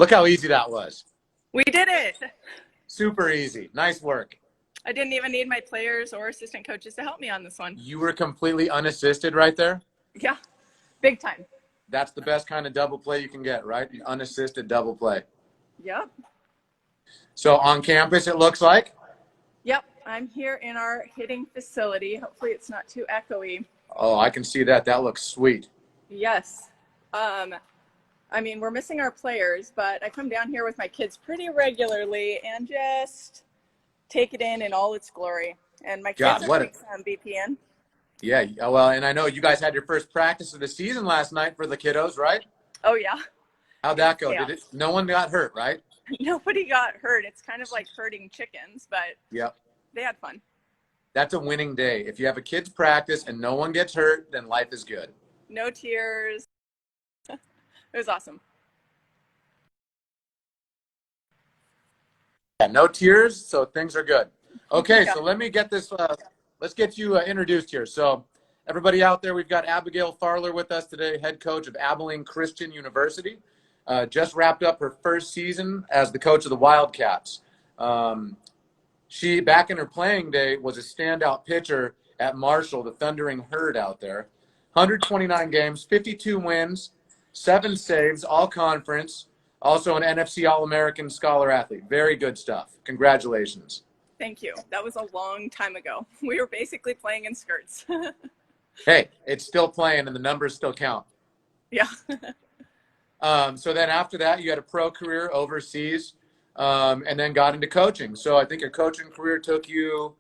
Look how easy that was. We did it. Super easy. Nice work. I didn't even need my players or assistant coaches to help me on this one. You were completely unassisted right there? Yeah, big time. That's the best kind of double play you can get, right? An unassisted double play. Yep. So on campus, it looks like? Yep, I'm here in our hitting facility. Hopefully it's not too echoey. Oh, I can see that. That looks sweet. Yes. I mean, we're missing our players, but I come down here with my kids pretty regularly and just take it in all its glory. And my kids are doing some BPN. Yeah, well, and I know you guys had your first practice of the season last night for the kiddos, right? Oh, yeah. How'd that go? No one got hurt, right? Nobody got hurt. It's kind of like herding chickens, but yep, they had fun. That's a winning day. If you have a kids practice and no one gets hurt, then life is good. No tears. It was awesome. Yeah, no tears, so things are good. Okay, yeah. So let me get this, let's get you introduced here. So everybody out there, we've got Abigail Farler with us today, head coach of Abilene Christian University. Just wrapped up her first season as the coach of the Wildcats. She, back in her playing day, was a standout pitcher at Marshall, the Thundering Herd out there. 129 games, 52 wins, 7 saves, all conference. Also an NFC All-American Scholar athlete. Very good stuff. Congratulations. Thank you. That was a long time ago. We were basically playing in skirts. Hey, it's still playing and the numbers still count. Yeah. So then after that, you had a pro career overseas and then got into coaching. So I think your coaching career took you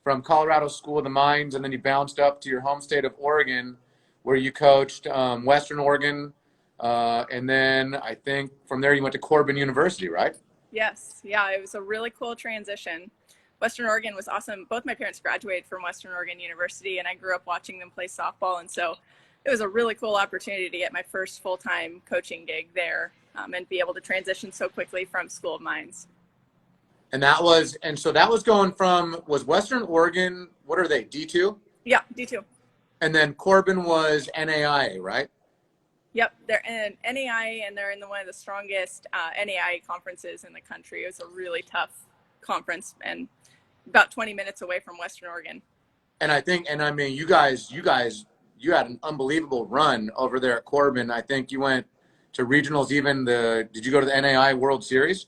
from Colorado School of the Mines, and then you bounced up to your home state of Oregon, where you coached Western Oregon. And then I think from there you went to Corbin University, right? Yes. Yeah, it was a really cool transition. Western Oregon was awesome. Both my parents graduated from Western Oregon University, and I grew up watching them play softball. And so it was a really cool opportunity to get my first full-time coaching gig there and be able to transition so quickly from School of Mines. And so that was going from, was Western Oregon, what are they, D2? Yeah, D2. And then Corbin was NAIA, right? Yep, they're in NAIA, and they're in one of the strongest NAIA conferences in the country. It was a really tough conference and about 20 minutes away from Western Oregon. And I mean, you had an unbelievable run over there at Corbin. I think you went to regionals, did you go to the NAIA World Series?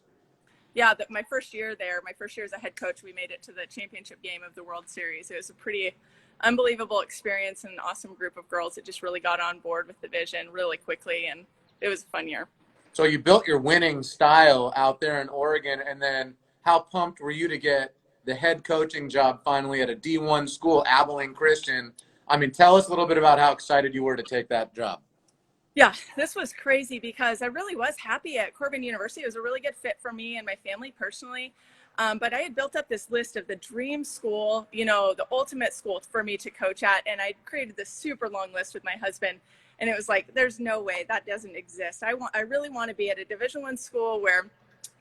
Yeah, my first year there, my first year as a head coach, we made it to the championship game of the World Series. It was a pretty unbelievable experience and an awesome group of girls that just really got on board with the vision really quickly, and it was a fun year. So you built your winning style out there in Oregon, and then how pumped were you to get the head coaching job finally at a D1 school, Abilene Christian? I mean, tell us a little bit about how excited you were to take that job. Yeah, this was crazy because I really was happy at Corbin University. It was a really good fit for me and my family personally. But I had built up this list of the dream school, the ultimate school for me to coach at. And I created this super long list with my husband. And it was like, there's no way that doesn't exist. I really want to be at a Division I school where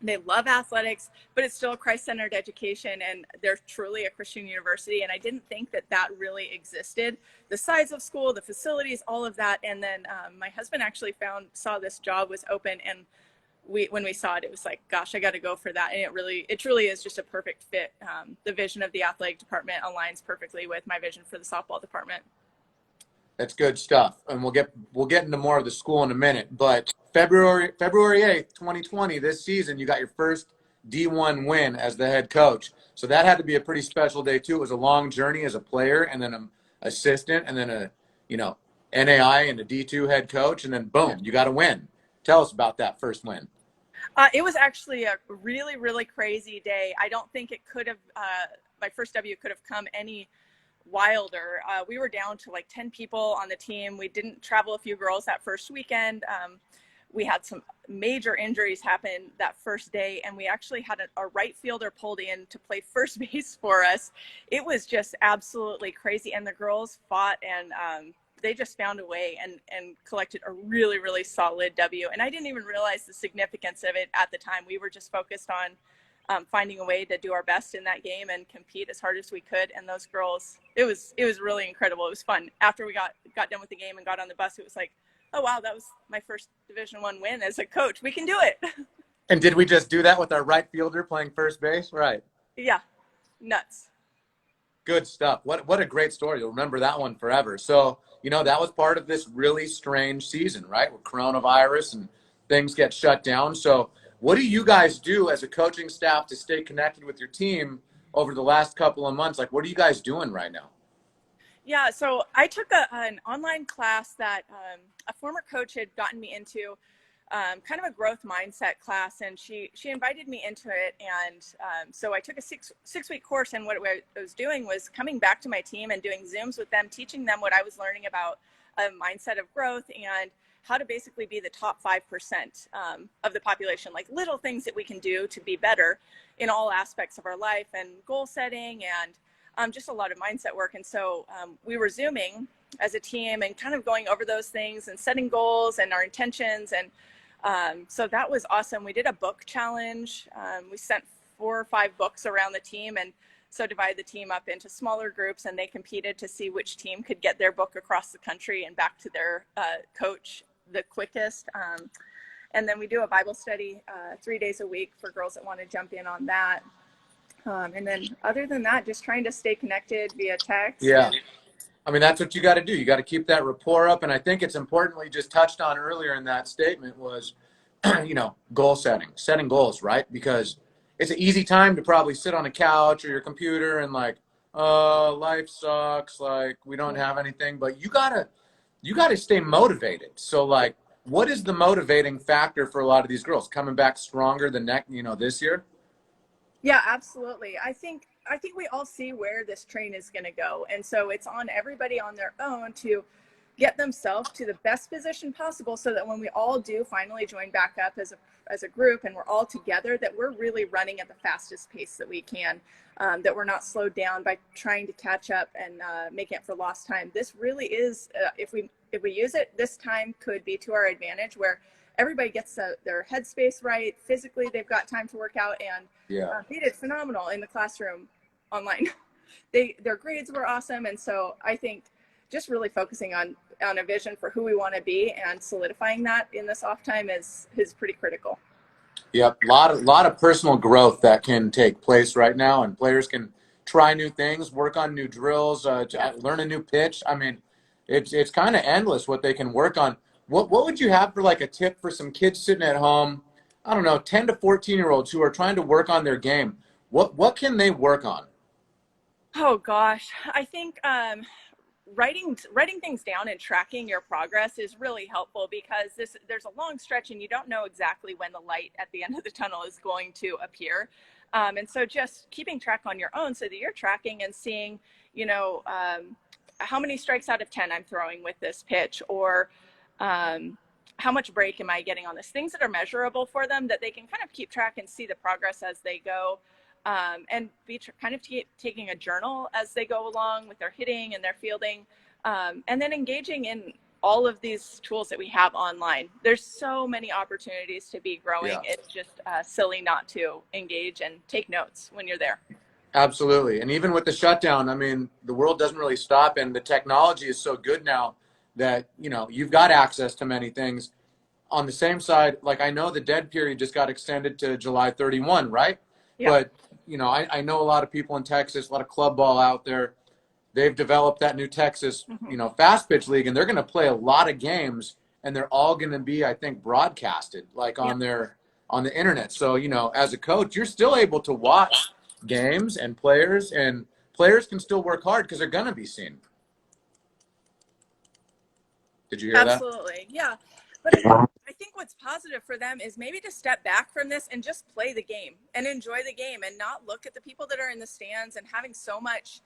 they love athletics, but it's still a Christ-centered education, and they're truly a Christian university. And I didn't think that really existed. The size of school, the facilities, all of that. And then my husband actually saw this job was open, and when we saw it, it was like, gosh, I got to go for that. And it truly is just a perfect fit. The vision of the athletic department aligns perfectly with my vision for the softball department. That's good stuff. And we'll get into more of the school in a minute. But February 8th, 2020, this season, you got your first D1 win as the head coach. So that had to be a pretty special day too. It was a long journey as a player, and then an assistant, and then NAI and a D2 head coach, and then boom, you got a win. Tell us about that first win. It was actually a really, really crazy day. I don't think it could have, my first W could have come any wilder. We were down to like 10 people on the team. We didn't travel a few girls that first weekend. We had some major injuries happen that first day, and we actually had a right fielder pulled in to play first base for us. It was just absolutely crazy, and the girls fought, and they just found a way and collected a really, really solid W. And I didn't even realize the significance of it at the time. We were just focused on finding a way to do our best in that game and compete as hard as we could. And those girls, it was really incredible. It was fun. After we got done with the game and got on the bus, it was like, Oh, wow. That was my first Division I win as a coach. We can do it. And did we just do that with our right fielder playing first base? Right. Yeah. Nuts. Good stuff. What a great story. You'll remember that one forever. So, that was part of this really strange season, right? With coronavirus and things get shut down. So, what do you guys do as a coaching staff to stay connected with your team over the last couple of months? Like, what are you guys doing right now? Yeah, so I took an online class that a former coach had gotten me into, kind of a growth mindset class, and she invited me into it. And so I took a six-week course, and what I was doing was coming back to my team and doing Zooms with them, teaching them what I was learning about a mindset of growth and how to basically be the top 5% of the population, like little things that we can do to be better in all aspects of our life, and goal setting, and just a lot of mindset work. And so we were Zooming as a team and kind of going over those things and setting goals and our intentions. And so that was awesome. We did a book challenge. We sent 4 or 5 books around the team, and so divided the team up into smaller groups, and they competed to see which team could get their book across the country and back to their coach the quickest. And then we do a Bible study 3 days a week for girls that want to jump in on that. And then other than that, just trying to stay connected via text. Yeah. I mean, that's what you got to do. You got to keep that rapport up. And I think it's important, we just touched on earlier in that statement was, goal setting goals, right? Because it's an easy time to probably sit on a couch or your computer and like, oh, life sucks. Like we don't have anything, but you gotta stay motivated. So like, what is the motivating factor for a lot of these girls coming back stronger than this year? Yeah, absolutely. I think we all see where this train is going to go. And so it's on everybody on their own to get themselves to the best position possible so that when we all do finally join back up as a group and we're all together, that we're really running at the fastest pace that we can, that we're not slowed down by trying to catch up and making it for lost time. This really is, if we use it, this time could be to our advantage where everybody gets their headspace right. Physically, they've got time to work out, and they did phenomenal in the classroom online. Their grades were awesome. And so I think just really focusing on a vision for who we want to be and solidifying that in this off time is pretty critical. Yep, lot of personal growth that can take place right now, and players can try new things, work on new drills, learn a new pitch. I mean, it's kind of endless what they can work on. What would you have for like a tip for some kids sitting at home? I don't know, 10 to 14-year-olds who are trying to work on their game. What can they work on? Oh gosh, I think writing things down and tracking your progress is really helpful, because there's a long stretch and you don't know exactly when the light at the end of the tunnel is going to appear. And so just keeping track on your own so that you're tracking and seeing, how many strikes out of 10 I'm throwing with this pitch, or how much break am I getting on this? Things that are measurable for them that they can kind of keep track and see the progress as they go. And be kind of taking a journal as they go along with their hitting and their fielding, and then engaging in all of these tools that we have online. There's so many opportunities to be growing. Yeah. It's just silly not to engage and take notes when you're there. Absolutely. And even with the shutdown, I mean, the world doesn't really stop, and the technology is so good now that, you've got access to many things. On the same side, like I know the dead period just got extended to July 31, right? Yeah. But I know a lot of people in Texas, a lot of club ball out there. They've developed that new Texas, fast pitch league, and they're going to play a lot of games, and they're all going to be, I think, broadcasted like on the internet. So, as a coach, you're still able to watch games and players can still work hard because they're going to be seen. Did you hear that? Absolutely. Yeah. But I think what's positive for them is maybe to step back from this and just play the game and enjoy the game and not look at the people that are in the stands and having so much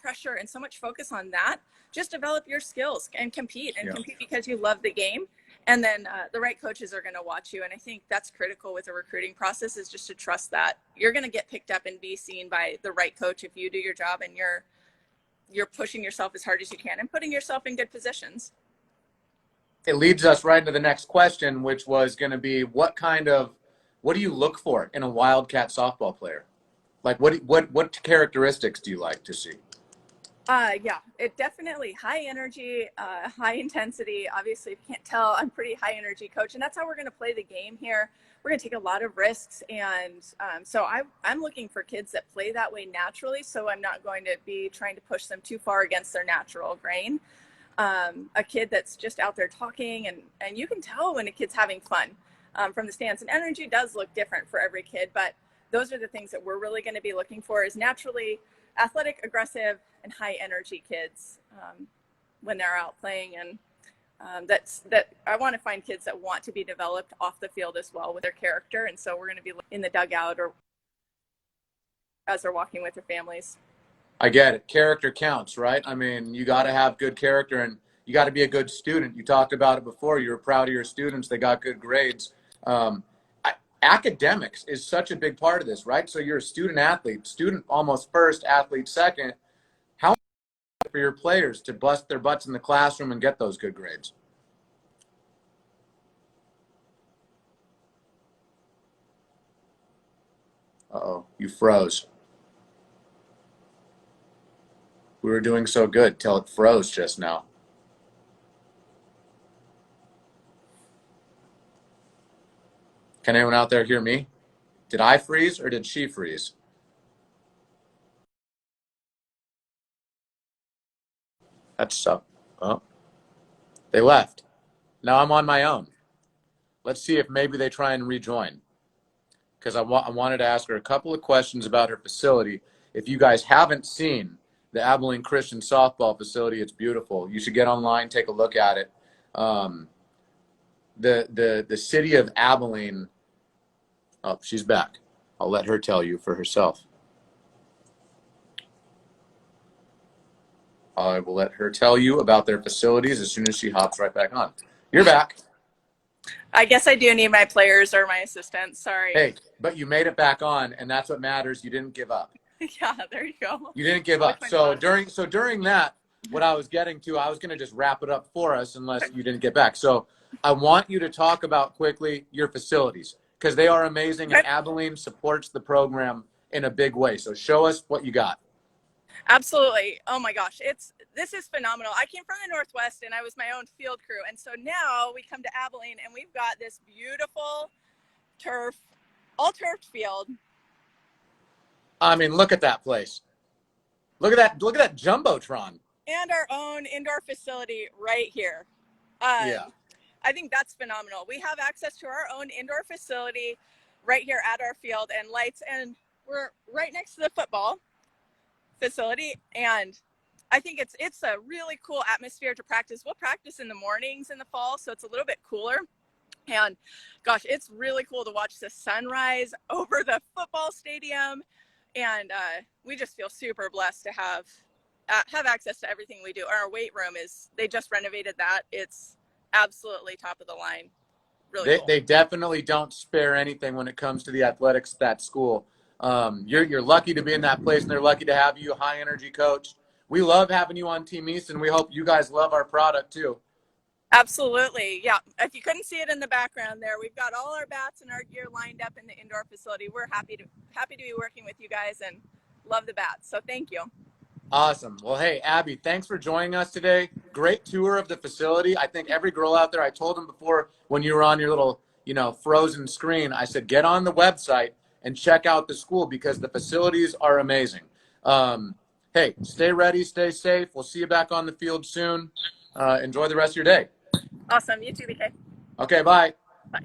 pressure and so much focus on that. Just develop your skills and compete because you love the game. And then the right coaches are going to watch you. And I think that's critical with a recruiting process, is just to trust that you're going to get picked up and be seen by the right coach if you do your job and you're pushing yourself as hard as you can and putting yourself in good positions. It leads us right into the next question, which was going to be, what do you look for in a Wildcat softball player? Like what characteristics do you like to see? Yeah, it definitely high energy, high intensity. Obviously, if you can't tell, I'm pretty high energy coach, and that's how we're going to play the game here. We're going to take a lot of risks, and so I'm looking for kids that play that way naturally. So I'm not going to be trying to push them too far against their natural grain. A kid that's just out there talking, and you can tell when a kid's having fun from the stands. And energy does look different for every kid, but those are the things that we're really going to be looking for: is naturally athletic, aggressive, and high energy kids when they're out playing. And that I want to find kids that want to be developed off the field as well with their character. And so we're going to be in the dugout or as they're walking with their families. I get it. Character counts, right? I mean, you got to have good character, and you got to be a good student. You talked about it before. You were proud of your students. They got good grades. Um, Academics is such a big part of this, right? So you're a student athlete, student almost first, athlete second. How much for your players to bust their butts in the classroom and get those good grades? Uh-oh, you froze. We were doing so good till it froze just now. Can anyone out there hear me? Did I freeze or did she freeze? That's up. Oh, they left. Now I'm on my own. Let's see if maybe they try and rejoin. Because I wanted to ask her a couple of questions about her facility. If you guys haven't seen the Abilene Christian softball facility, it's beautiful. You should get online, take a look at it. The city of Abilene. Oh, she's back. I'll let her tell you for herself. I will let her tell you about their facilities as soon as she hops right back on. You're back. I guess I do need my players or my assistants. Sorry. Hey, but you made it back on, and that's what matters. You didn't give up. Yeah, there you go. You didn't give up. So during that, what I was getting to, I was going to just wrap it up for us unless you didn't get back. So I want you to talk about quickly your facilities because they are amazing, and Abilene supports the program in a big way. So show us what you got. Absolutely. Oh my gosh. This is phenomenal. I came from the Northwest and I was my own field crew. And so now we come to Abilene and we've got this beautiful all turfed field. I mean, look at that place. Look at that Jumbotron. And our own indoor facility right here. Yeah. I think that's phenomenal. We have access to our own indoor facility right here at our field and lights, and we're right next to the football facility. And I think it's a really cool atmosphere to practice. We'll practice in the mornings in the fall, so it's a little bit cooler. And gosh, it's really cool to watch the sunrise over the football stadium. And we just feel super blessed to have access to everything we do. Our weight room they just renovated that. It's absolutely top of the line. Really cool. They definitely don't spare anything when it comes to the athletics at that school. You're lucky to be in that place, and they're lucky to have you, a high energy coach. We love having you on Team Easton. We hope you guys love our product too. Absolutely. Yeah. If you couldn't see it in the background there, we've got all our bats and our gear lined up in the indoor facility. We're happy to be working with you guys and love the bats. So thank you. Awesome. Well, hey, Abby, thanks for joining us today. Great tour of the facility. I think every girl out there, I told them before when you were on your little, frozen screen, I said, get on the website and check out the school because the facilities are amazing. Hey, stay ready, stay safe. We'll see you back on the field soon. Enjoy the rest of your day. Awesome. You too, BK. Okay, bye. Bye.